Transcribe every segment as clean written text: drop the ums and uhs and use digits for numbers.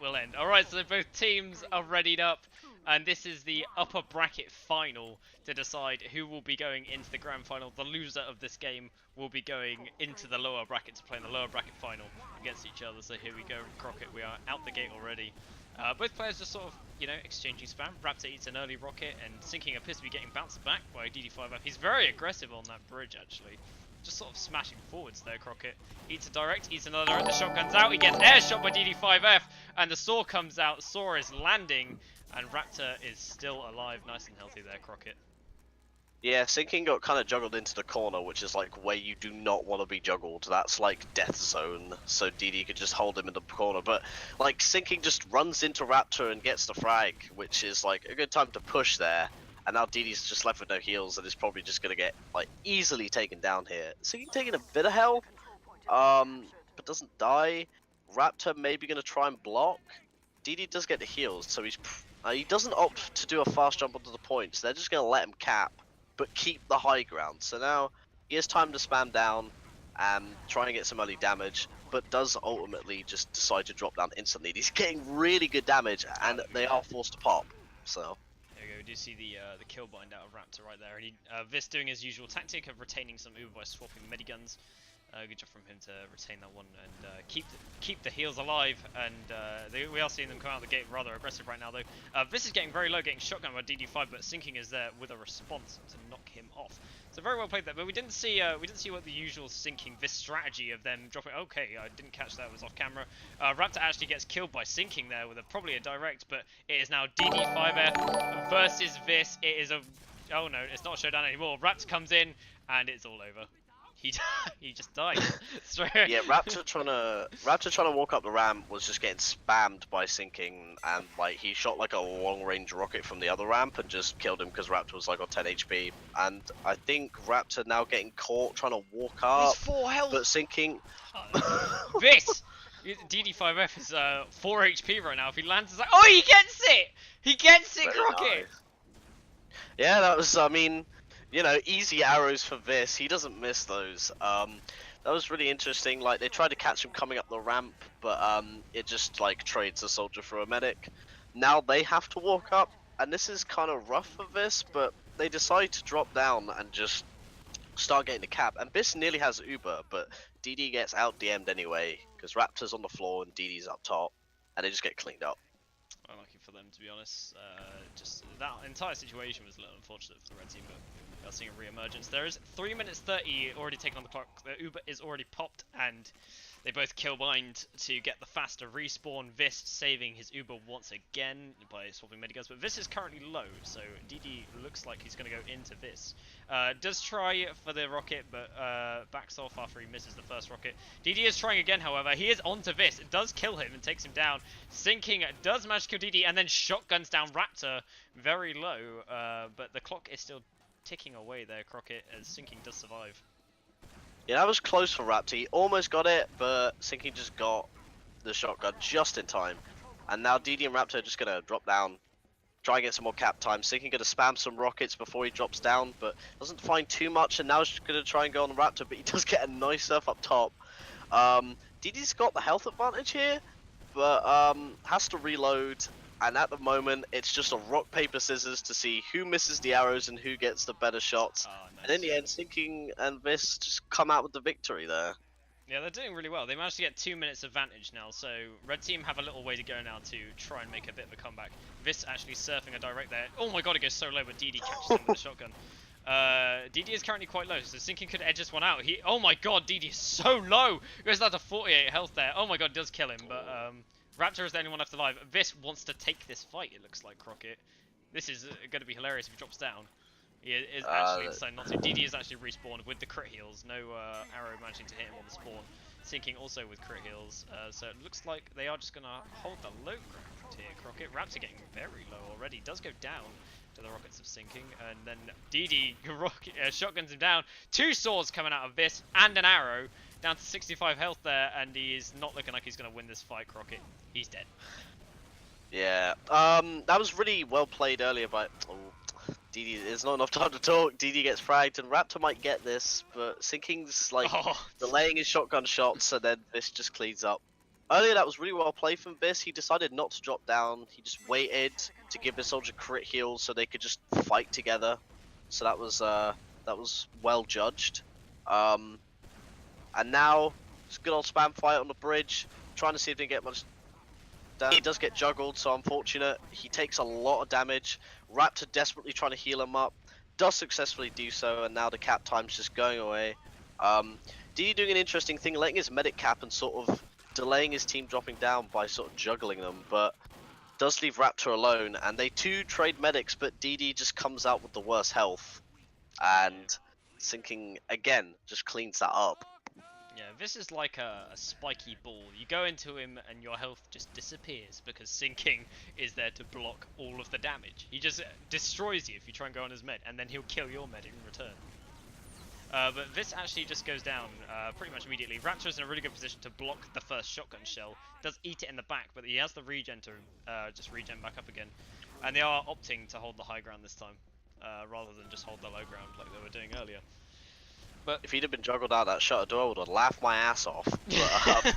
will end. Alright, so both teams are readied up, and this is the upper bracket final to decide who will be going into the grand final. The loser of this game will be going into the lower bracket to play in the lower bracket final against each other. So here we go, Krokit, we are out the gate already. Both players just sort of, you know, exchanging spam. Raptor eats an early rocket, and SynciNG appears to be getting bounced back by dd5f. He's very aggressive on that bridge, actually. Just sort of smashing forwards there, Krokit. Eats a direct, eats another, and the shotgun's out. He gets air shot by dd5f, and the saw comes out. Saw is landing, and Raptor is still alive, nice and healthy there, Krokit. Yeah, SynciNG got kind of juggled into the corner, which is like where you do not want to be juggled. That's like death zone, so DD could just hold him in the corner. But like SynciNG just runs into Raptor and gets the frag, which is like a good time to push there. And now DD's just left with no heals and is probably just gonna get like easily taken down here. SynciNG taking a bit of health, but doesn't die. Raptor maybe gonna try and block. DD does get the heals, so he doesn't opt to do a fast jump onto the points. They're just gonna let him cap, but keep the high ground. So now he has time to spam down and try and get some early damage, but does ultimately just decide to drop down instantly. He's getting really good damage, and they are forced to pop. So there we go. We do see the kill bind out of Raptor right there, and he, Vis doing his usual tactic of retaining some Uber by swapping mediguns. Good job from him to retain that one and keep the heals alive. And we are seeing them come out of the gate rather aggressive right now, though. This is getting very low, getting shotgun by dd5, but SynciNG is there with a response to knock him off. So very well played there. But we didn't see what the usual SynciNG this strategy of them dropping. Okay, I didn't catch that. It was off camera. Raptor actually gets killed by SynciNG there with probably a direct, but it is now dd5f versus this. It is a oh no, it's not a showdown anymore. Raptor comes in and it's all over. He just died. yeah, Raptor trying to walk up the ramp was just getting spammed by SynciNG, and like he shot like a long range rocket from the other ramp and just killed him because Raptor was like on 10 HP. And I think Raptor now getting caught trying to walk up. He's 4 health. But SynciNG. This dd5f is 4 HP right now. If he lands, it's like, oh, he gets it. He gets it, Krokit. Nice. Yeah, that was. I mean, you know, easy arrows for this. He doesn't miss those. That was really interesting. Like, they tried to catch him coming up the ramp, but it just like trades a soldier for a medic. Now they have to walk up, and this is kind of rough for this, but they decide to drop down and just start getting the cap. And Biss nearly has Uber, but DD gets out DM'd anyway because Raptor's on the floor and DD's up top, and they just get cleaned up. Unlucky for them, to be honest. Just that entire situation was a little unfortunate for the red team, but we are seeing a re-emergence. There is 3 minutes 30 already taken on the clock. The Uber is already popped, and they both kill bind to get the faster respawn. Vis saving his Uber once again by swapping mediguns, but Vis is currently low, so DD looks like he's going to go into Vis. Does try for the rocket, but backs off after he misses the first rocket. DD is trying again, however. He is onto Vis. It does kill him and takes him down. SynciNG does manage to kill DD, and then shotguns down Raptor very low, but the clock is still ticking away there, Krokit, as SynciNG does survive. Yeah, that was close for Raptor. He almost got it, but SynciNG just got the shotgun just in time. And now DD and Raptor are just going to drop down, try and get some more cap time. SynciNG going to spam some rockets before he drops down, but doesn't find too much, and now he's going to try and go on the Raptor, but he does get a nice surf up top. DD's got the health advantage here, but has to reload. And at the moment, it's just a rock, paper, scissors to see who misses the arrows and who gets the better shots. Oh, nice. And in the end, SynciNG and Vis just come out with the victory there. Yeah, they're doing really well. They managed to get 2 minutes advantage now, so red team have a little way to go now to try and make a bit of a comeback. Vis actually surfing a direct there. Oh my god, it goes so low, but DD catches him with a shotgun. DD is currently quite low, so SynciNG could edge this one out. Oh my god, DD is so low! He goes down to 48 health there. Oh my god, does kill him, but Raptor is the only one left alive. Vis wants to take this fight, it looks like, Krokit. This is going to be hilarious if he drops down. He is actually deciding not to. DD is actually respawned with the crit heals. No arrow managing to hit him on the spawn. SynciNG also with crit heals. So it looks like they are just going to hold the low ground here, Krokit. Raptor getting very low already. Does go down to the rockets of SynciNG. And then DD shotguns him down. 2 swords coming out of this and an arrow. Down to 65 health there, and he is not looking like he's going to win this fight, Krokit. He's dead. Yeah, that was really well played earlier, but DD, there's not enough time to talk. DD gets fragged, and Raptor might get this, but SynciNG's like delaying his shotgun shots, and then this just cleans up. earlier that was really well played from Biss. He decided not to drop down. He just waited to give the soldier crit heals so they could just fight together. So that was well judged. And now it's a good old spam fight on the bridge, trying to see if they can get much. He does get juggled, so unfortunate. He takes a lot of damage. Raptor desperately trying to heal him up, does successfully do so, and now the cap time's just going away. DD doing an interesting thing, letting his medic cap and sort of delaying his team dropping down by sort of juggling them, but does leave Raptor alone, and they too trade medics, but DD just comes out with the worst health, and SynciNG again just cleans that up. Yeah, this is like a spiky ball. You go into him and your health just disappears because SynciNG is there to block all of the damage. He just destroys you if you try and go on his med, and then he'll kill your med in return. But this actually just goes down pretty much immediately. Raptor's in a really good position to block the first shotgun shell. Does eat it in the back, but he has the regen to just regen back up again. And they are opting to hold the high ground this time, rather than just hold the low ground like they were doing earlier. But if he'd have been juggled out that shot, I would have laughed my ass off. But,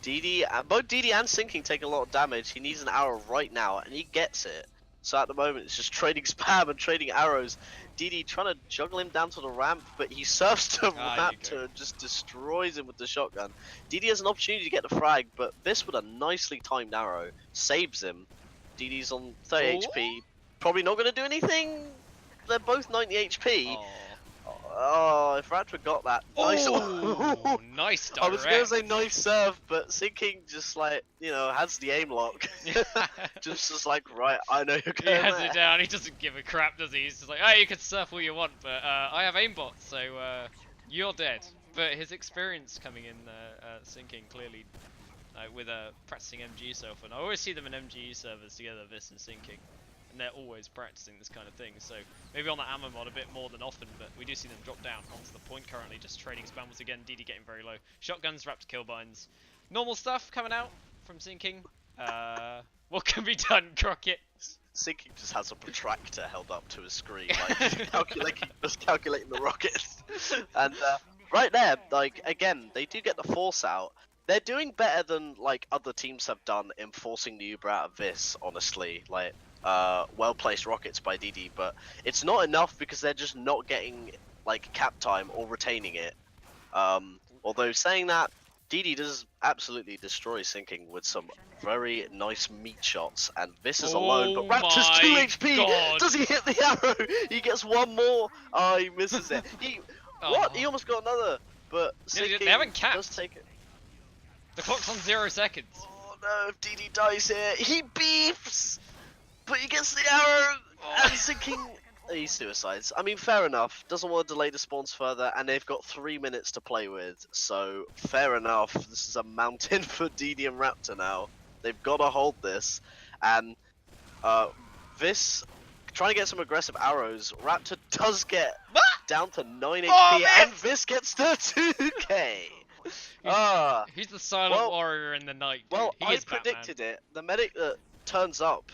DD, both DD and SynciNG take a lot of damage. He needs an arrow right now, and he gets it. So at the moment, it's just trading spam and trading arrows. DD trying to juggle him down to the ramp, but he surfs to Raptor and just destroys him with the shotgun. DD has an opportunity to get the frag, but this with a nicely timed arrow saves him. DD's on 30 HP, probably not going to do anything. They're both 90 HP. Oh, if Raptor got that, nice. Oh, nice direct. I was gonna say nice serve, but SynciNG just like, you know, has the aim lock. just like, right, I know you're going. He has it down. He doesn't give a crap, does he? He's just like, oh, you can surf all you want, but I have aimbot, so you're dead. But his experience coming in SynciNG clearly, with practicing MG so often. I always see them in MG servers together, this and SynciNG. And they're always practicing this kind of thing, so maybe on the ammo mod a bit more than often, but we do see them drop down onto the point currently, just trading spam once again. DD getting very low. Shotguns, Raptor kill binds. Normal stuff coming out from SynciNG. What can be done, Krokit? SynciNG just has a protractor held up to his screen, like calculating the rockets. And right there, like, again, they do get the force out. They're doing better than like other teams have done in forcing the Uber out of this, honestly. Like, well-placed rockets by DD, but it's not enough because they're just not getting like cap time or retaining it. Although saying that, DD does absolutely destroy SynciNG with some very nice meat shots, and this is alone, but Raptor's 2 HP! God. Does he hit the arrow? He gets one more! Oh, he misses it. What? He almost got another, but SynciNG they haven't capped. does take it. The clock's on 0 seconds. Oh no, if DD dies here, he beefs! But he gets the arrow, and SynciNG, he suicides. I mean, fair enough. Doesn't want to delay the spawns further, and they've got 3 minutes to play with. So, fair enough. This is a mountain for DD and Raptor now. They've got to hold this. And this, trying to get some aggressive arrows, Raptor does get down to 9 HP, and this gets the 2k. He's the silent warrior in the night. Dude. Well, I predicted it. The medic that turns up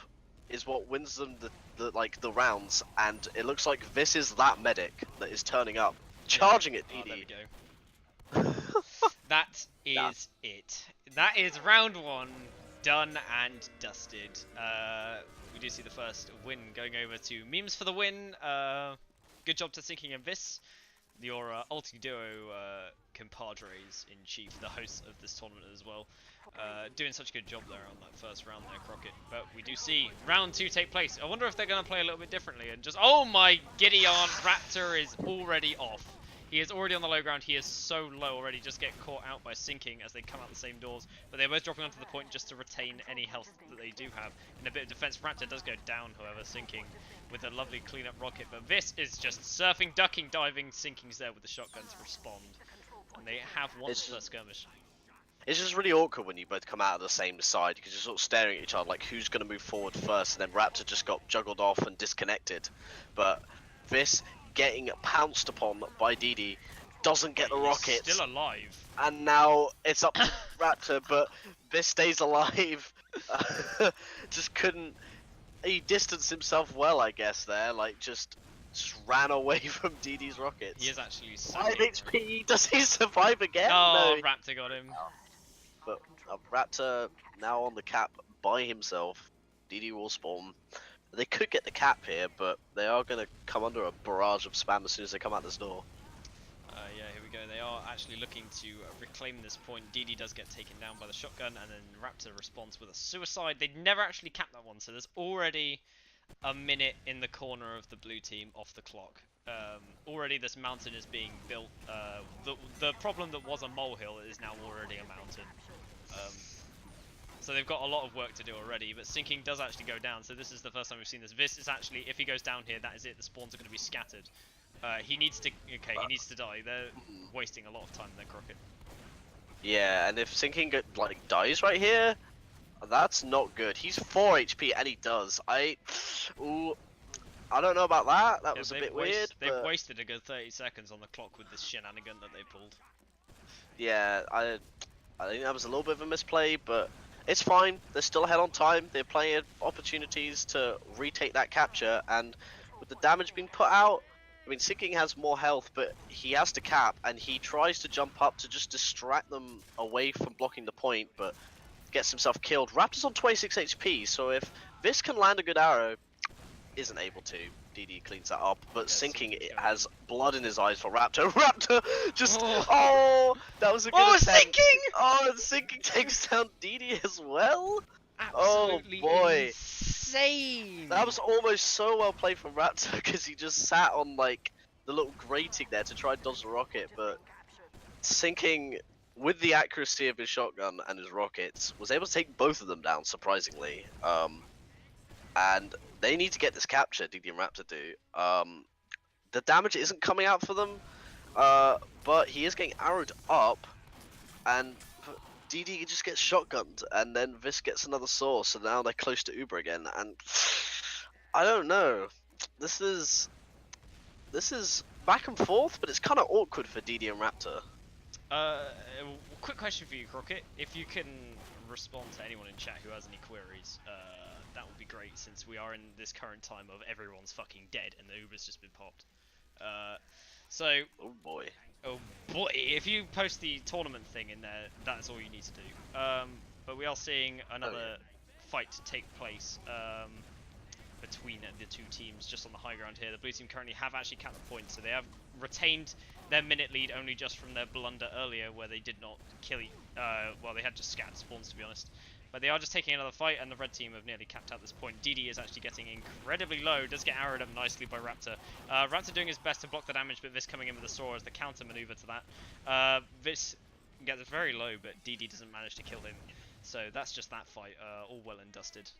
is what wins them the rounds, and it looks like this is that medic that is turning up, charging at DD. There we go. That is it. That is round 1 done and dusted. We do see the first win going over to Memes for the win. Good job to SynciNG and this. Your Ultiduo compadres in chief, the hosts of this tournament as well, doing such a good job there on that first round there, Krokit. But we do see round 2 take place. I wonder if they're going to play a little bit differently and just, oh my giddy aunt, Raptor is already off. He is already on the low ground. He is so low already. Just get caught out by SynciNG as they come out the same doors. But they're both dropping onto the point just to retain any health that they do have. In a bit of defense, Raptor does go down, however, SynciNG with a lovely cleanup rocket. But this is just surfing, ducking, diving. SynciNG's there with the shotgun to respond. And they have won the first skirmish. It's just really awkward when you both come out of the same side because you're sort of staring at each other like who's going to move forward first, and then Raptor just got juggled off and disconnected. But this getting pounced upon by DD doesn't get the rockets. Still alive. And now it's up to Raptor, but this stays alive. Just couldn't. He distanced himself well, I guess. There, like just ran away from DD's rockets. He is actually 5 HP. Does he survive again? Oh, no. Raptor got him. But Raptor now on the cap by himself. DD will spawn. They could get the cap here, but they are going to come under a barrage of spam as soon as they come out this door. Yeah, here we go. They are actually looking to reclaim this point. DD does get taken down by the shotgun, and then Raptor responds with a suicide. They never actually capped that one, so there's already a minute in the corner of the blue team off the clock. Already this mountain is being built. The problem that was a molehill is now already a mountain. So they've got a lot of work to do already, but SynciNG does actually go down, so this is the first time we've seen this. This is actually, if he goes down here, that is it. The spawns are going to be scattered. He needs to die. They're wasting a lot of time in their krokit. Yeah, and if SynciNG like dies right here, that's not good. He's 4 HP and he does. I don't know about that. That was a bit weird. They've wasted a good 30 seconds on the clock with this shenanigan that they pulled. Yeah, I think that was a little bit of a misplay, but it's fine. They're still ahead on time. They're playing opportunities to retake that capture, and with the damage being put out, I mean, SynciNG has more health, but he has to cap, and he tries to jump up to just distract them away from blocking the point, but gets himself killed. Raptor's on 26 HP, so if this can land a good arrow, isn't able to. DD cleans that up, but SynciNG has blood in his eyes for Raptor. Raptor just that was a good attempt. SynciNG! Oh, and SynciNG takes down DD as well. Absolutely oh boy, insane! That was almost so well played from Raptor because he just sat on like the little grating there to try and dodge the rocket, but SynciNG, with the accuracy of his shotgun and his rockets, was able to take both of them down surprisingly. And they need to get this capture, DD and Raptor do. The damage isn't coming out for them, but he is getting arrowed up, and DD just gets shotgunned, and then Vis gets another source, so now they're close to Uber again, and I don't know. This is back and forth, but it's kind of awkward for DD and Raptor. Quick question for you, Krokit. If you can respond to anyone in chat who has any queries, that would be great, since we are in this current time of everyone's fucking dead and the Uber's just been popped. Oh boy. Oh boy, if you post the tournament thing in there, that's all you need to do. But we are seeing another fight take place between the two teams just on the high ground here. The blue team currently have actually capped the point, so they have retained their minute lead only just from their blunder earlier where they did not kill well, they had just scattered spawns, to be honest. But they are just taking another fight, and the red team have nearly capped out this point. DD is actually getting incredibly low, does get arrowed up nicely by Raptor. Raptor doing his best to block the damage, but Vis coming in with the saw as the counter maneuver to that. Vis gets very low, but DD doesn't manage to kill him. So that's just that fight, all well and dusted.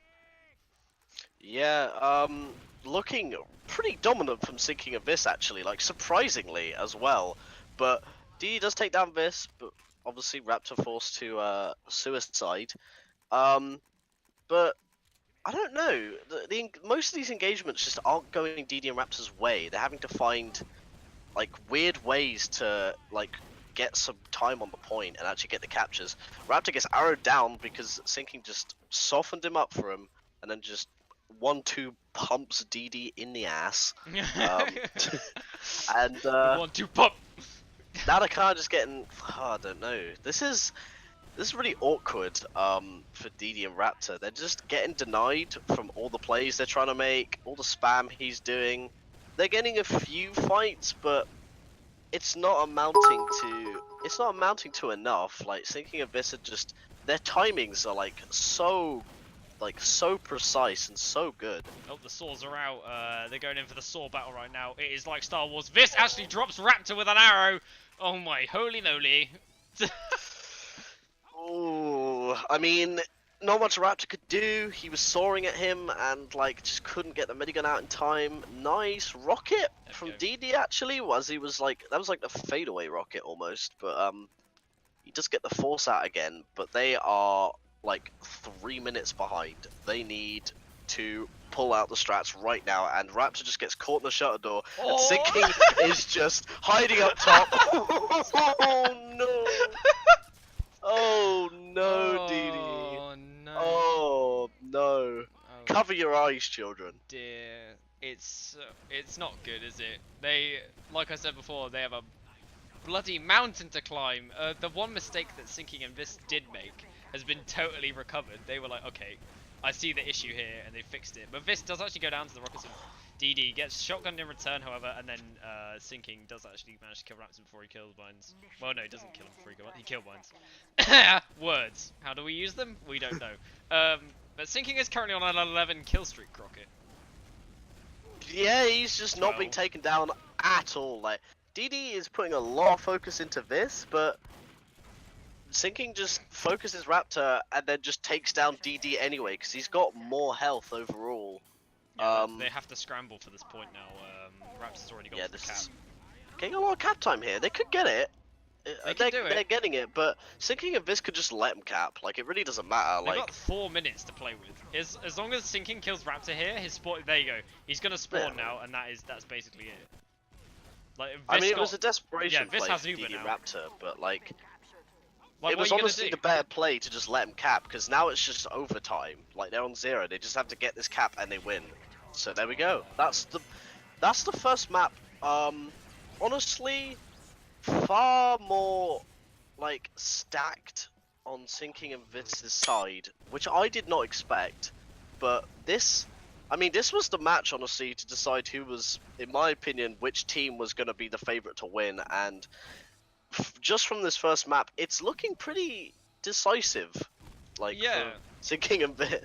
Yeah, looking pretty dominant from SynciNG of Vis, actually, like surprisingly as well. But DD does take down Vis, but obviously Raptor forced to suicide. But I don't know. Most of these engagements just aren't going DD and Raptor's way. They're having to find like weird ways to like get some time on the point and actually get the captures. Raptor gets arrowed down because SynciNG just softened him up for him, and then just 1-2 pumps DD in the ass. And 1-2 pump. Now they're kind of just getting. I don't know. This is really awkward for DD and Raptor. They're just getting denied from all the plays they're trying to make, all the spam he's doing. They're getting a few fights, but it's not amounting to enough. Like, thinking of this, just their timings are so precise and so good. Oh, the saws are out. They're going in for the saw battle right now. It is like Star Wars. This actually drops Raptor with an arrow. Oh my holy moly. Oh, I mean, not much Raptor could do. He was soaring at him and just couldn't get the minigun out in time. Nice rocket from DD actually. That was like the fadeaway rocket almost, but he does get the force out again. But they are 3 minutes behind. They need to pull out the strats right now, and Raptor just gets caught in the shutter door, and SynciNG is just hiding up top. Oh no! Oh no, DD! Oh no! Oh no! Cover your eyes, children. Dear, it's not good, is it? They, like I said before, they have a bloody mountain to climb. The one mistake that SynciNG and Vis did make has been totally recovered. They were like, okay, I see the issue here, and they fixed it. But Vis does actually go down to the rockets of DD, gets shotgunned in return, however, and then SynciNG does actually manage to kill Raptor before he kills Binds. Well, no, he doesn't kill him before he killed Binds. Words. How do we use them? We don't know. But SynciNG is currently on an 11 kill streak, Krokit. Yeah, he's just not being taken down at all. Like, DD is putting a lot of focus into this, but SynciNG just focuses Raptor and then just takes down DD anyway, because he's got more health overall. Yeah, they have to scramble for this point now. Raptor's already got the cap. Getting a lot of cap time here. They could get it. They're getting it, but SynciNG and Vis could just let them cap. Like, it really doesn't matter. They've got 4 minutes to play with. As long as SynciNG kills Raptor here, his spawn. There you go. He's gonna spawn now, and that's basically it. Like, I mean, it was a desperation Vis play has for Uber DD now. Raptor, but like what it was are you honestly gonna the better play to just let them cap, because now it's just overtime. Like, they're on 0. They just have to get this cap and they win. So there we go. That's the first map. Honestly, far more like stacked on SynciNG and Vis's side, which I did not expect. But this was the match, honestly, to decide who was, in my opinion, which team was going to be the favorite to win. And just from this first map, it's looking pretty decisive. Like, yeah, for SynciNG and Vis.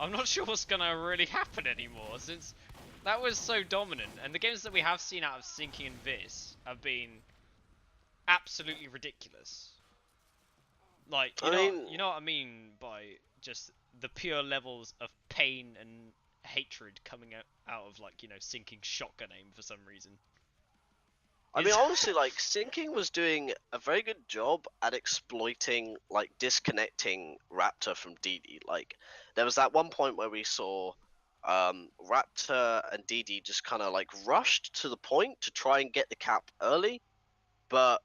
I'm not sure what's gonna really happen anymore, since that was so dominant, and the games that we have seen out of SynciNG and Vis have been absolutely ridiculous. Like, you know what I mean by just the pure levels of pain and hatred coming out of, like, SynciNG shotgun aim for some reason. I mean, honestly, like, SynciNG was doing a very good job at exploiting, like, disconnecting Raptor from DD. Like, there was that one point where we saw Raptor and DD just kind of, like, rushed to the point to try and get the cap early, but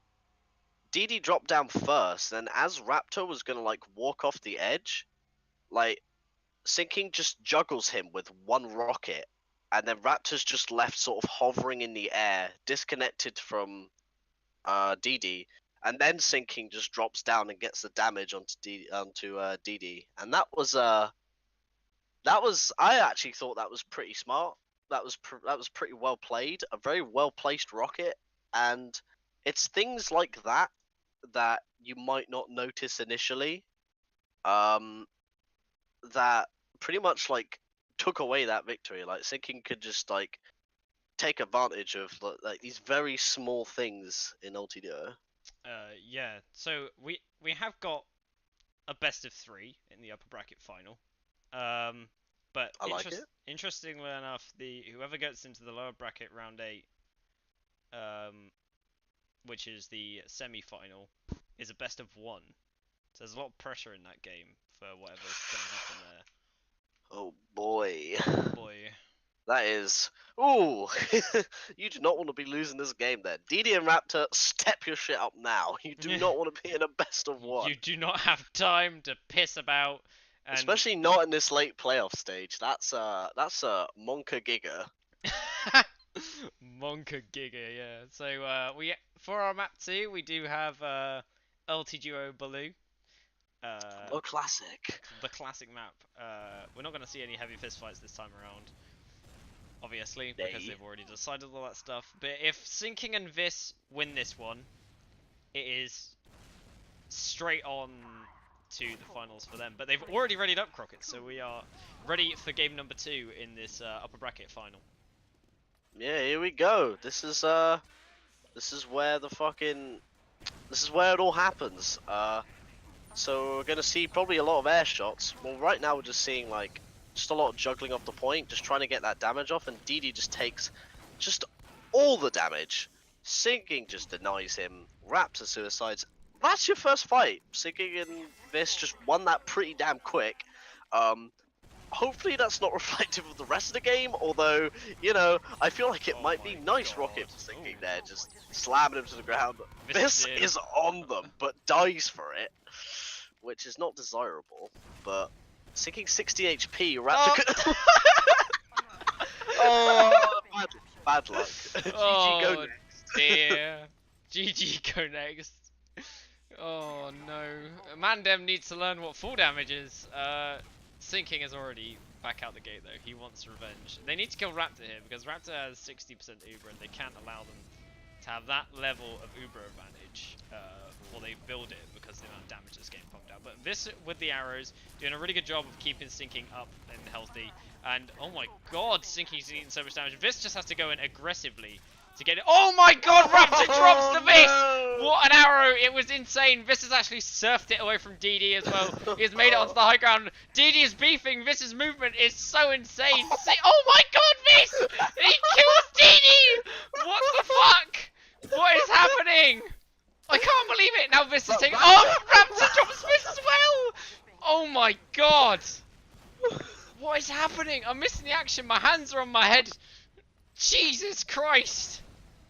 DD dropped down first, and as Raptor was gonna, like, walk off the edge, like, SynciNG just juggles him with one rocket, and then Raptor's just left sort of hovering in the air, disconnected from DD, and then SynciNG just drops down and gets the damage onto DD, and that was I actually thought that was pretty smart. That was pretty well played, a very well placed rocket, and it's things like that you might not notice initially, that pretty much, like, took away that victory. Like, SynciNG could just, like, take advantage of, like, these very small things in Ultiduo. Yeah. So we have got a best of 3 in the upper bracket final. But I like it. Interestingly enough, whoever gets into the lower bracket round 8, which is the semi-final, is a best of 1. So there's a lot of pressure in that game for whatever's going to happen there. Oh boy. Oh boy. That is... Ooh! You do not want to be losing this game then. DD and Raptor, step your shit up now. You do not want to be in a best of 1. You do not have time to piss about. And... Especially not in this late playoff stage. That's a Monka Giga. Monka Giga, yeah. So for our map 2, we do have Ultiduo Baloo. Oh, classic. The classic map. We're not going to see any heavy fist fights this time around, obviously, because they've already decided all that stuff. But if SynciNG and Vis win this one, it is straight on to the finals for them. But they've already readied up Krokit, so we are ready for game number 2 in this upper bracket final. Yeah, here we go. This is where it all happens. So we're gonna see probably a lot of air shots. Well, right now we're just seeing, like, just a lot of juggling off the point, just trying to get that damage off, and DD just takes just all the damage. SynciNG just denies him. Raptor suicides. That's your first fight. SynciNG and Vis just won that pretty damn quick. Hopefully that's not reflective of the rest of the game, although, I feel like it might be nice rocket for SynciNG there, just slamming him to the ground. Vis is on them, but dies for it, which is not desirable, but SynciNG 60 HP, Raptor Oh, bad luck. GG, go next. Dear. GG, go next. Oh no. Mandem needs to learn what full damage is. SynciNG is already back out the gate though. He wants revenge. They need to kill Raptor here because Raptor has 60% Uber and they can't allow them to have that level of Uber advantage before they build it because the amount of damage that's getting pumped out. But this with the arrows doing a really good job of keeping SynciNG up and healthy. And oh my god, SynciNG's eating so much damage. Vis just has to go in aggressively to get it. Oh my god, Raptor drops the Vis! No! What an arrow! It was insane. Vis has actually surfed it away from DD as well. He's made it onto the high ground. DD is beefing. Vis's movement is so insane. Oh my god, Vis! He kills DD! What the fuck? What is happening? I can't believe it. Now Vis is taking. Oh, Raptor drops Vis as well! Oh my god! What is happening? I'm missing the action. My hands are on my head. Jesus Christ!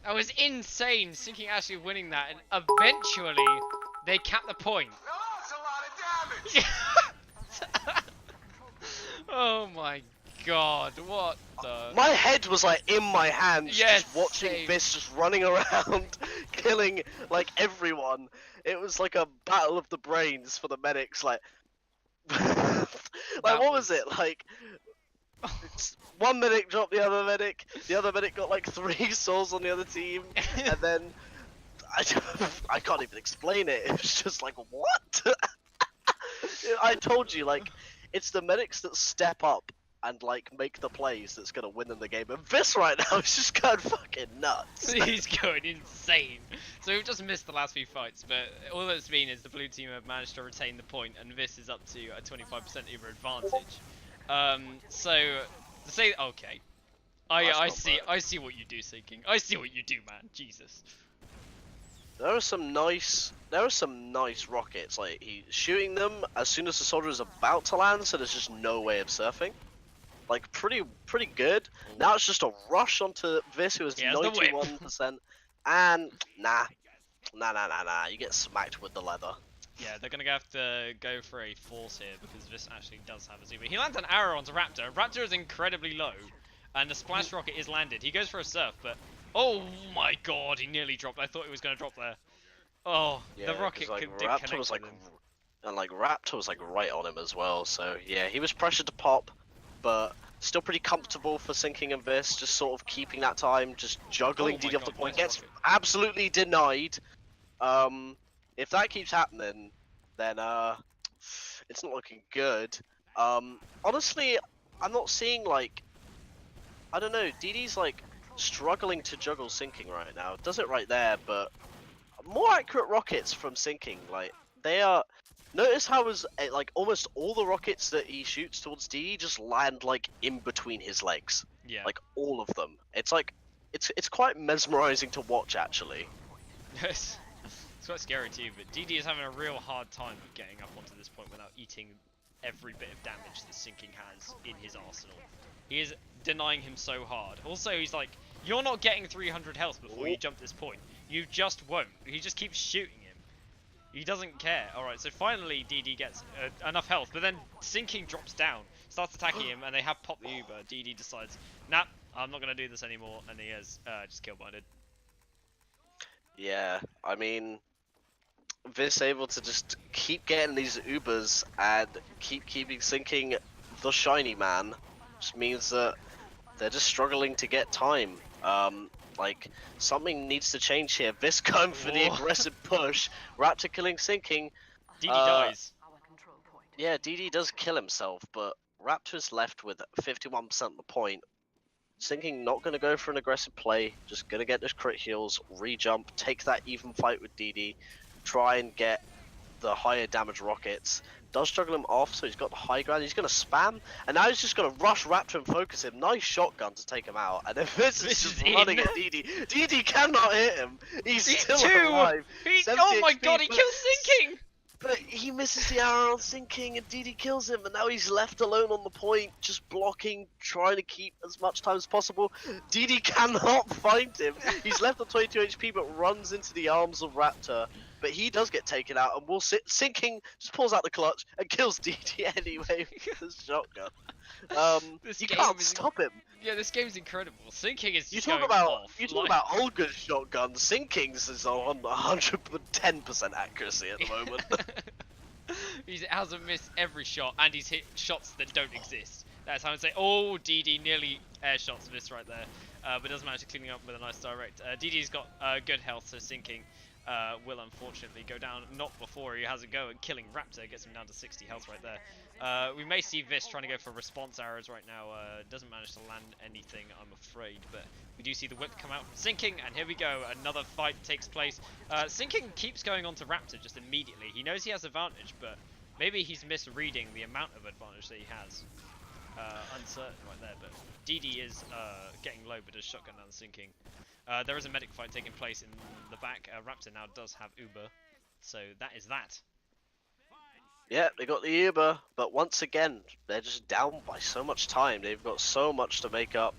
That was insane. SynciNG actually winning that, and eventually they cap the point. Oh, that's a lot of damage. Oh my god! What the? My head was like in my hands, Yes, just watching same. Vis just running around, killing like everyone. It was like a battle of the brains for the medics. Like, what was it like? One medic dropped the other medic. The other medic got like 3 souls on the other team, and then I can't even explain it. It was just like, what? I told you, like, it's the medics that step up and like make the plays that's gonna win them the game. And Vis right now is just going fucking nuts. He's going insane. So we've just missed the last few fights, but all that's been is the blue team have managed to retain the point, and Vis is up to a 25% Uber advantage. So to say, okay, I see what you do, SynciNG. I see what you do, man. Jesus. There are some nice rockets. Like, he's shooting them as soon as the soldier is about to land, so there's just no way of surfing. Like, pretty good. Now it's just a rush onto Vis, who is 91%, and nah, you get smacked with the leather. Yeah, they're gonna have to go for a force here because Vis actually does have a Zuba. He lands an arrow onto Raptor. Raptor is incredibly low, and the splash rocket is landed. He goes for a surf, but oh my god, he nearly dropped. I thought he was gonna drop there. Oh, Yeah, the rocket like, did Raptor connect was with like, him. and like Raptor was like right on him as well. So yeah, he was pressured to pop, but still pretty comfortable for SynciNG and Vis, just sort of keeping that time, just juggling Oh my DD off the God, point. nice Gets rocket. absolutely denied. If that keeps happening, then it's not looking good. Honestly, I'm not seeing like, I don't know, DD's like struggling to juggle SynciNG right now. Does it right there, but more accurate rockets from SynciNG. Like, they are. Notice how like almost all the rockets that he shoots towards DD just land like in between his legs. Yeah. Like all of them. It's like it's quite mesmerizing to watch actually. It's quite scary too, but DD is having a real hard time of getting up onto this point without eating every bit of damage that SynciNG has in his arsenal. He is denying him so hard. Also, he's like, you're not getting 300 health before you jump this point. You just won't. He just keeps shooting him. He doesn't care. Alright, so finally DD gets enough health, but then SynciNG drops down, starts attacking him, and they have popped the Uber. DD decides, nah, I'm not going to do this anymore, and he has just kill binded. Yeah, I mean, Vis able to just keep getting these Ubers and keep keeping SynciNG the shiny man, just means that they're just struggling to get time. Like, something needs to change here. Vis going for the Whoa. aggressive push, Raptor killing SynciNG. DD dies. Yeah, DD does kill himself, but Raptor's left with 51% of the point. SynciNG not going to go for an aggressive play, just going to get those crit heals, re-jump, take that even fight with DD, try and get the higher damage rockets. Does struggle him off, so he's got the high ground. He's going to spam, and now he's just going to rush Raptor and focus him. Nice shotgun to take him out. And then Vis is just running at DD. DD cannot hit him. He's still alive. Oh my XP, god, he but- kills SynciNG! But he misses the arrow on SynciNG and DD kills him, and now he's left alone on the point, just blocking, trying to keep as much time as possible. DD cannot find him. He's left on 22 HP, but runs into the arms of Raptor. but he does get taken out, and will SynciNG just pulls out the clutch and kills DD anyway with his shotgun. This You game can't is- stop him. Yeah, this game's incredible. SynciNG is You just talk going about off. Olga's shotgun. SynciNG's is on 110% accuracy at the moment. He hasn't missed every shot, and he's hit shots that don't exist. That's how I say. Oh, DD nearly air shots this right there, but doesn't manage to clean up with a nice direct. DD's got good health, so SynciNG will unfortunately go down. Not before he has a go at killing Raptor, gets him down to 60 health right there. We may see Vis trying to go for response arrows right now. Doesn't manage to land anything, I'm afraid, but we do see the whip come out from SynciNG, and here we go. Another fight takes place. SynciNG keeps going on to Raptor just immediately. He knows he has advantage, but maybe he's misreading the amount of advantage that he has. Uncertain right there, but DD is getting low, but does shotgun down SynciNG. There is a medic fight taking place in the back. Raptor now does have Uber, so that is that. Yeah, they got the Uber, but once again, they're just down by so much time. They've got so much to make up.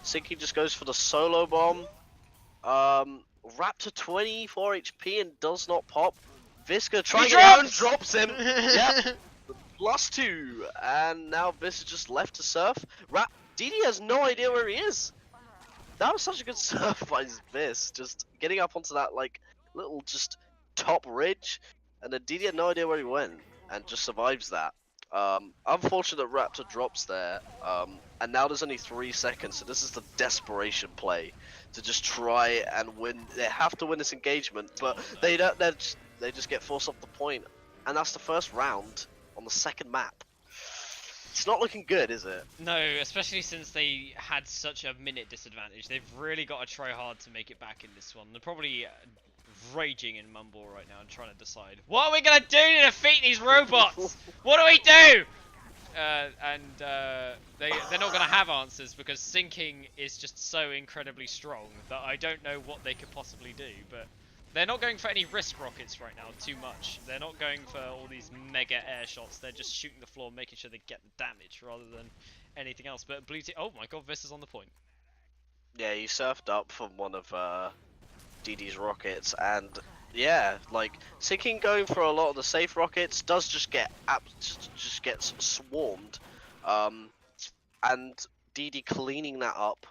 SynciNG just goes for the solo bomb. Raptor 24 HP and does not pop. Visca trying and drops him. Yep. +2, and now Vis is just left to surf. DD has no idea where he is. That was such a good surf by Vis, just getting up onto that like little just top ridge, and then DD had no idea where he went, and just survives that. Unfortunate Raptor drops there, and now there's only 3 seconds, so this is the desperation play to just try and win. They have to win this engagement, but they don't. They just get forced off the point, and that's the first round on the second map. It's not looking good, is it? No, especially since they had such a minute disadvantage. They've really got to try hard to make it back in this one. They're probably raging in Mumble right now and trying to decide, what are we going to do to defeat these robots? What do we do? They're not going to have answers, because SynciNG is just so incredibly strong that I don't know what they could possibly do, but they're not going for any risk rockets right now too much. They're not going for all these mega air shots. They're just shooting the floor, making sure they get the damage rather than anything else. But blue team, oh my god, Vis is on the point. Yeah, he surfed up from one of DD's rockets, and yeah, like SynciNG going for a lot of the safe rockets does just get gets swarmed, and DD cleaning that up.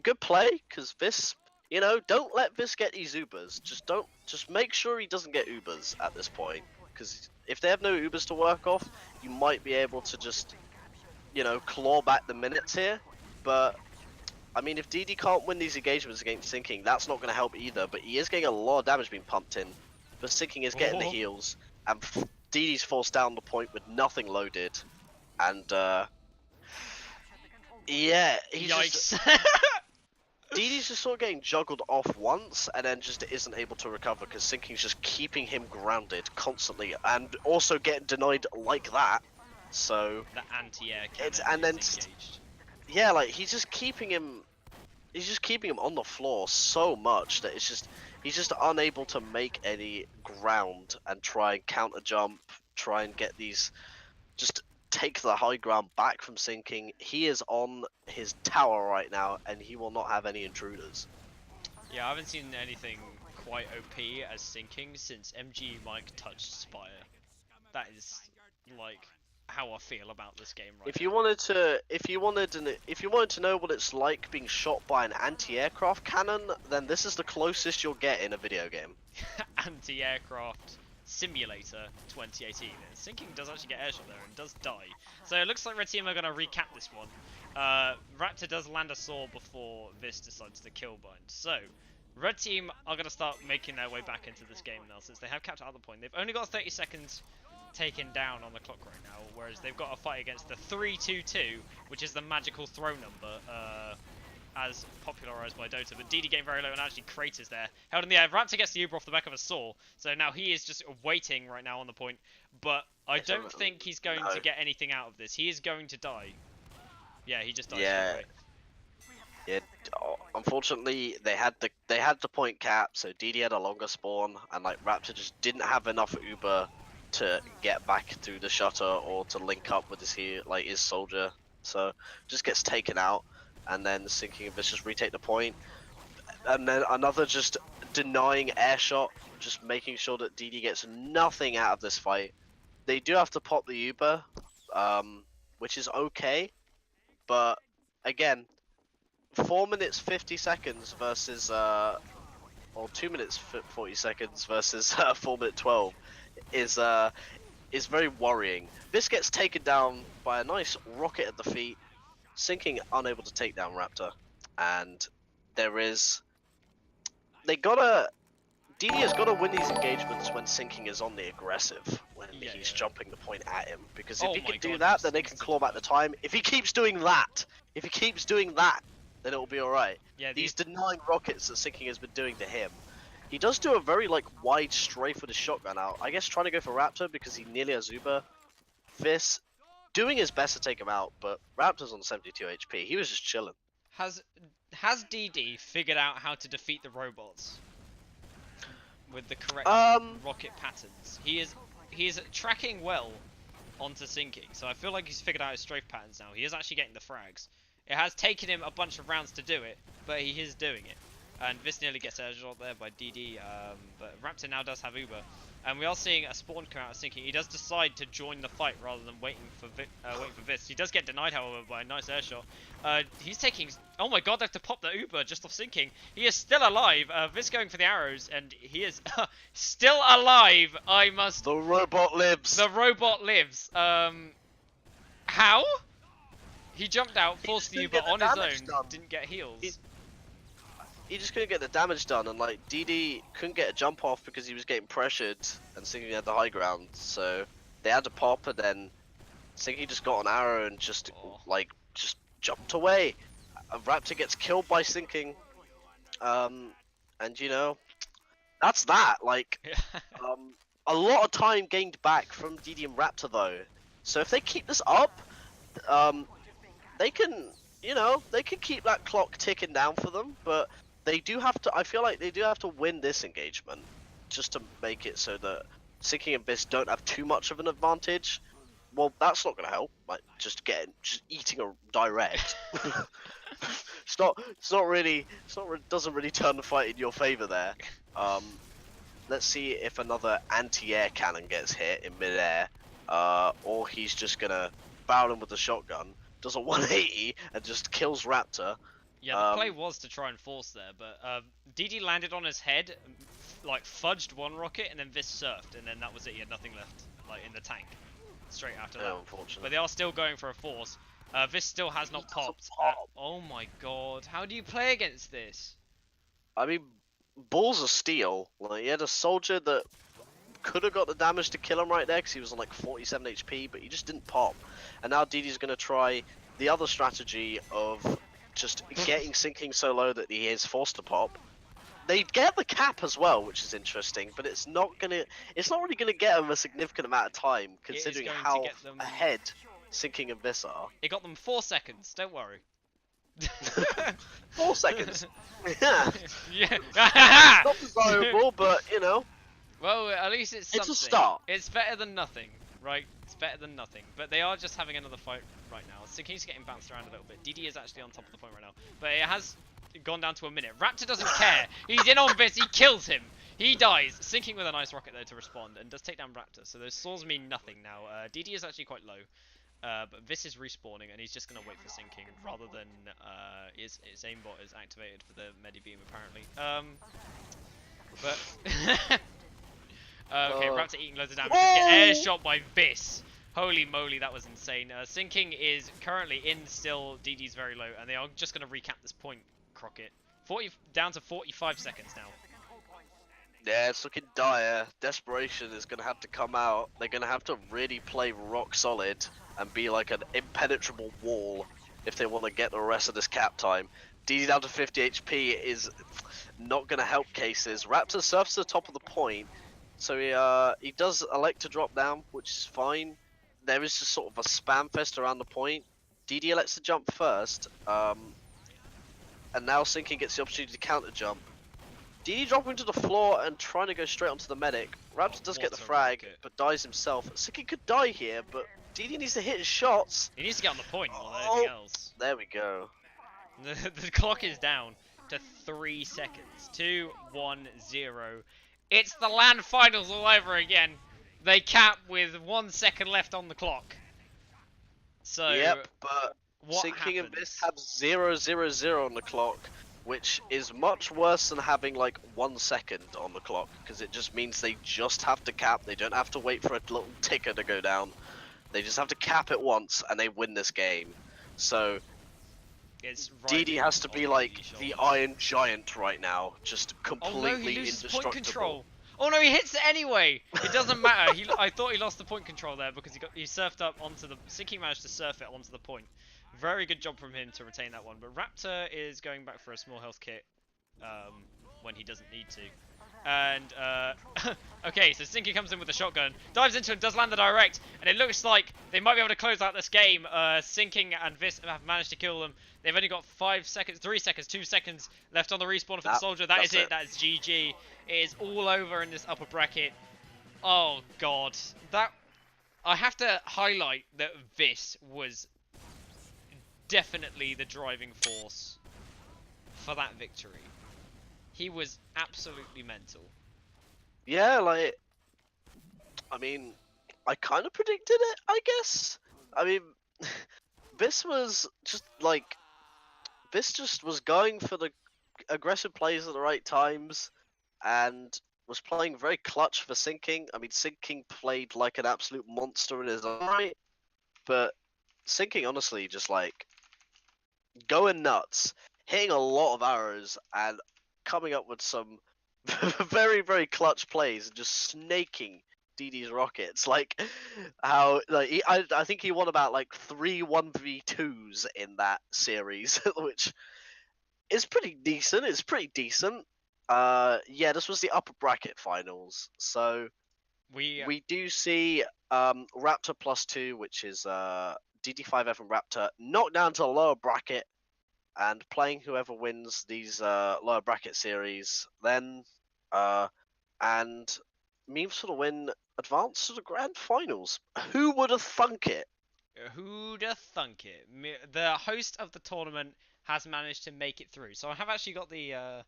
Good play, because Vis. You know, don't let Vis get these Ubers. Just make sure he doesn't get Ubers at this point. Because if they have no Ubers to work off, you might be able to just, you know, claw back the minutes here. But, I mean, if DD can't win these engagements against SynciNG, that's not going to help either. But he is getting a lot of damage being pumped in. But SynciNG is getting the heals. And DD's forced down the point with nothing loaded. And, yeah, he's Yikes. DD's just sort of getting juggled off once, and then just isn't able to recover, because SynciNG's just keeping him grounded constantly, and also getting denied like that. So The anti-air cannon and then is engaged. yeah, like he's just keeping him on the floor so much that he's just unable to make any ground and try and counter jump, try and get these, just take the high ground back from SynciNG. He is on his tower right now, and he will not have any intruders. Yeah, I haven't seen anything quite OP as SynciNG since MG Mike touched Spire. That is like how I feel about this game right If you wanted to know what it's like being shot by an anti-aircraft cannon, then this is the closest you'll get in a video game. Anti-aircraft Simulator 2018. And SynciNG does actually get airshot there and does die. So it looks like Red Team are going to recap this one. Raptor does land a saw before Vis decides to kill bind. So Red Team are going to start making their way back into this game now, since they have capped out the point. They've only got 30 seconds taken down on the clock right now, whereas they've got a fight against the 3-2-2, which is the magical throw number, as popularized by Dota. But DD getting very low, and actually Kratos there held in the air. Raptor gets the Uber off the back of a saw, so now he is just waiting right now on the point, but I don't think he's going to get anything out of this. He is going to die. Yeah, he just died. Yeah. Yeah, unfortunately they had the point cap, so DD had a longer spawn, and like Raptor just didn't have enough Uber to get back through the shutter or to link up with his soldier, so just gets taken out, and then SynciNG and Vis just retake the point, and then another just denying air shot, just making sure that DD gets nothing out of this fight. They do have to pop the Uber, which is okay, but again, 4 minutes 50 seconds versus or 2 minutes 40 seconds versus 4 minute 12 is very worrying. This gets taken down by a nice rocket at the feet. SynciNG unable to take down Raptor, and DD has got to win these engagements when SynciNG is on the aggressive, when he's jumping the point at him, because if he can do that, then they can claw back the time. If he keeps doing that, then it will be alright. Yeah, these denying rockets that SynciNG has been doing to him. He does do a very wide strafe with his shotgun out. I guess trying to go for Raptor because he nearly has Uber. Vis doing his best to take him out, but Raptor's on 72 HP. He was just chilling. Has DD figured out how to defeat the robots with the correct rocket patterns? He is tracking well onto SynciNG, so I feel like he's figured out his strafe patterns now. He is actually getting the frags. It has taken him a bunch of rounds to do it, but he is doing it. And this nearly gets a shot there by DD, but Raptor now does have Uber. And we are seeing a spawn come out of SynciNG. He does decide to join the fight rather than waiting for this. He does get denied, however, by a nice air shot. He's taking... Oh my god, they have to pop the Uber just off SynciNG. He is still alive. This going for the arrows, and he is still alive. The robot lives. The robot lives. How? He jumped out, forced the Uber on his own, didn't get heals. He just couldn't get the damage done, and DD couldn't get a jump off because he was getting pressured, and SynciNG had the high ground, so they had to pop, and then SynciNG just got an arrow and just jumped away. Raptor gets killed by SynciNG, and you know, that's that. A lot of time gained back from DD and Raptor though, so if they keep this up, they can, they can keep that clock ticking down for them, but they do have to. I feel like they do have to win this engagement just to make it so that SynciNG and Biss don't have too much of an advantage. Well, that's not going to help. Just eating a direct. Doesn't really turn the fight in your favor there. Let's see if another anti-air cannon gets hit in midair, or he's just gonna barrel him with the shotgun. Does a 180 and just kills Raptor. Yeah, the play was to try and force there, but DD landed on his head, fudged one rocket, and then this surfed, and then that was it. He had nothing left, in the tank, straight after that. Unfortunately. But they are still going for a force. This still has not popped. Oh my god, how do you play against this? I mean, balls of steel. He had a soldier that could have got the damage to kill him right there because he was on 47 HP, but he just didn't pop. And now DD's going to try the other strategy of just getting SynciNG so low that he is forced to pop. They get the cap as well, which is interesting, but it's not really gonna get him a significant amount of time considering how ahead SynciNG and Biss are. It got them 4 seconds. Don't worry. 4 seconds. Yeah. Yeah. Not desirable, but Well, at least it's something. It's a start. It's better than nothing, right? It's better than nothing. But they are just having another fight right now. SynciNG's getting bounced around a little bit. DD is actually on top of the point right now. But it has gone down to a minute. Raptor doesn't care. He's in on this. He kills him. He dies. SynciNG with a nice rocket there to respond and does take down Raptor. So those swords mean nothing now. DD is actually quite low. But this is respawning and he's just going to wait for SynciNG rather than his aimbot is activated for the Medibeam apparently. Okay, Raptor eating loads of damage. Get air shot by Biss. Holy moly, that was insane. SynciNG is currently in still. DD's very low, and they are just going to recap this point, Krokit. Down to 45 seconds now. Yeah, it's looking dire. Desperation is going to have to come out. They're going to have to really play rock solid and be like an impenetrable wall if they want to get the rest of this cap time. DD down to 50 HP is not going to help cases. Raptor surfs to the top of the point. So he does elect to drop down, which is fine. There is just sort of a spam fest around the point. DD elects to jump first, and now SynciNG gets the opportunity to counter jump. DD dropping to the floor and trying to go straight onto the medic. Raptor does get the frag, but dies himself. SynciNG could die here, but DD needs to hit his shots. He needs to get on the point more than anything else. There we go. The clock is down. to 3 seconds. 2, 1, 0. It's the LAN finals all over again. They cap with 1 second left on the clock. So, Yep, but what SynciNG and happens? Vis have 0:00 on the clock, which is much worse than having like 1 second on the clock, because it just means they just have to cap. They don't have to wait for a little ticker to go down. They just have to cap it once, and they win this game. So It's DD has to be like the Iron Giant right now, just Oh no, completely he loses point indestructible. control. Oh no, he hits it anyway. It doesn't matter. I thought he lost the point control there because he surfed up onto the. SynciNG managed to surf it onto the point. Very good job from him to retain that one. But Raptor is going back for a small health kit when he doesn't need to. And okay, so SynciNG comes in with a shotgun, dives into him, does land the direct, and it looks like they might be able to close out this game. SynciNG and Vis have managed to kill them. They've only got 5 seconds, 3 seconds, 2 seconds left on the respawn for the soldier. That's it. That is GG. It is all over in this upper bracket. Oh god, that I have to highlight that Vis was definitely the driving force for that victory. He was absolutely mental. Yeah, like, I mean, I kind of predicted it, I guess. I mean, Vis was just like, Vis just was going for the aggressive plays at the right times, and was playing very clutch for SynciNG. I mean, SynciNG played like an absolute monster in his own right, but SynciNG honestly just like going nuts, hitting a lot of arrows, and coming up with some very, very clutch plays, and just snaking DD's rockets. Like how, like I think he won about like 3 1v2s in that series, which is pretty decent. It's pretty decent. Yeah, this was the upper bracket finals, so we do see Raptor +2, which is dd5f and Raptor, knocked down to the lower bracket, and playing whoever wins these lower bracket series, then and Memes for the win, advance to the grand finals. Who would have thunk it? Who'd have thunk it? The host of the tournament has managed to make it through. So I have actually got the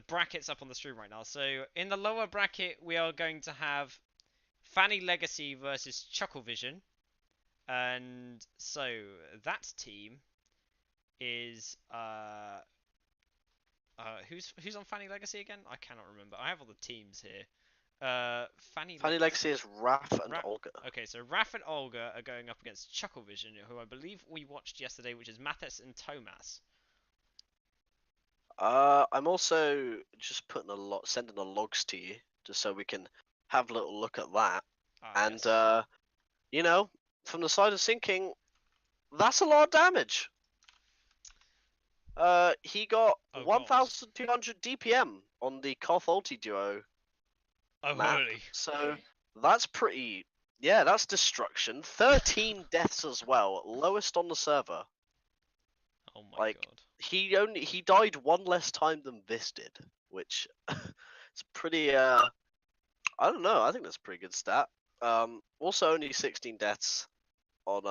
brackets up on the stream right now. So in the lower bracket, we are going to have Fanny Legacy versus Chucklevision, and so that team is who's on Fanny Legacy again? I cannot remember. I have all the teams here. Fanny Legacy is Raph and Olga. Okay, so Raph and Olga are going up against Chucklevision, who I believe we watched yesterday, which is Mathis and Tomas. I'm also just sending the logs to you, just so we can have a little look at that. And Yes. you know, from the side of SynciNG, that's a lot of damage. He got 1,200 DPM on the Koth Ultiduo map. Holy. So that's pretty. Yeah, that's destruction. 13 deaths as well, lowest on the server. Oh my god. He died one less time than Vis did, which is pretty. I don't know. I think that's a pretty good stat. Also only 16 deaths on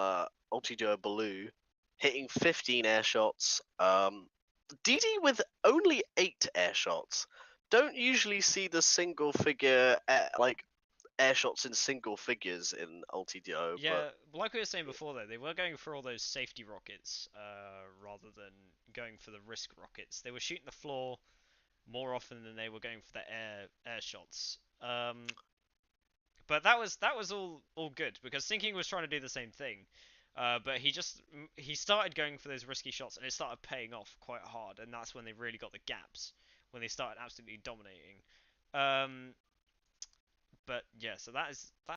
Ultiduo Baloo, hitting 15 air shots. DD with only 8 air shots. Don't usually see the single figure air shots in single figures in Ultiduo. Yeah, like we were saying before though, they were going for all those safety rockets rather than going for the risk rockets. They were shooting the floor more often than they were going for the air shots. But that was all good because SynciNG was trying to do the same thing. But he started going for those risky shots and it started paying off quite hard, and that's when they really got the gaps, when they started absolutely dominating. But yeah, so that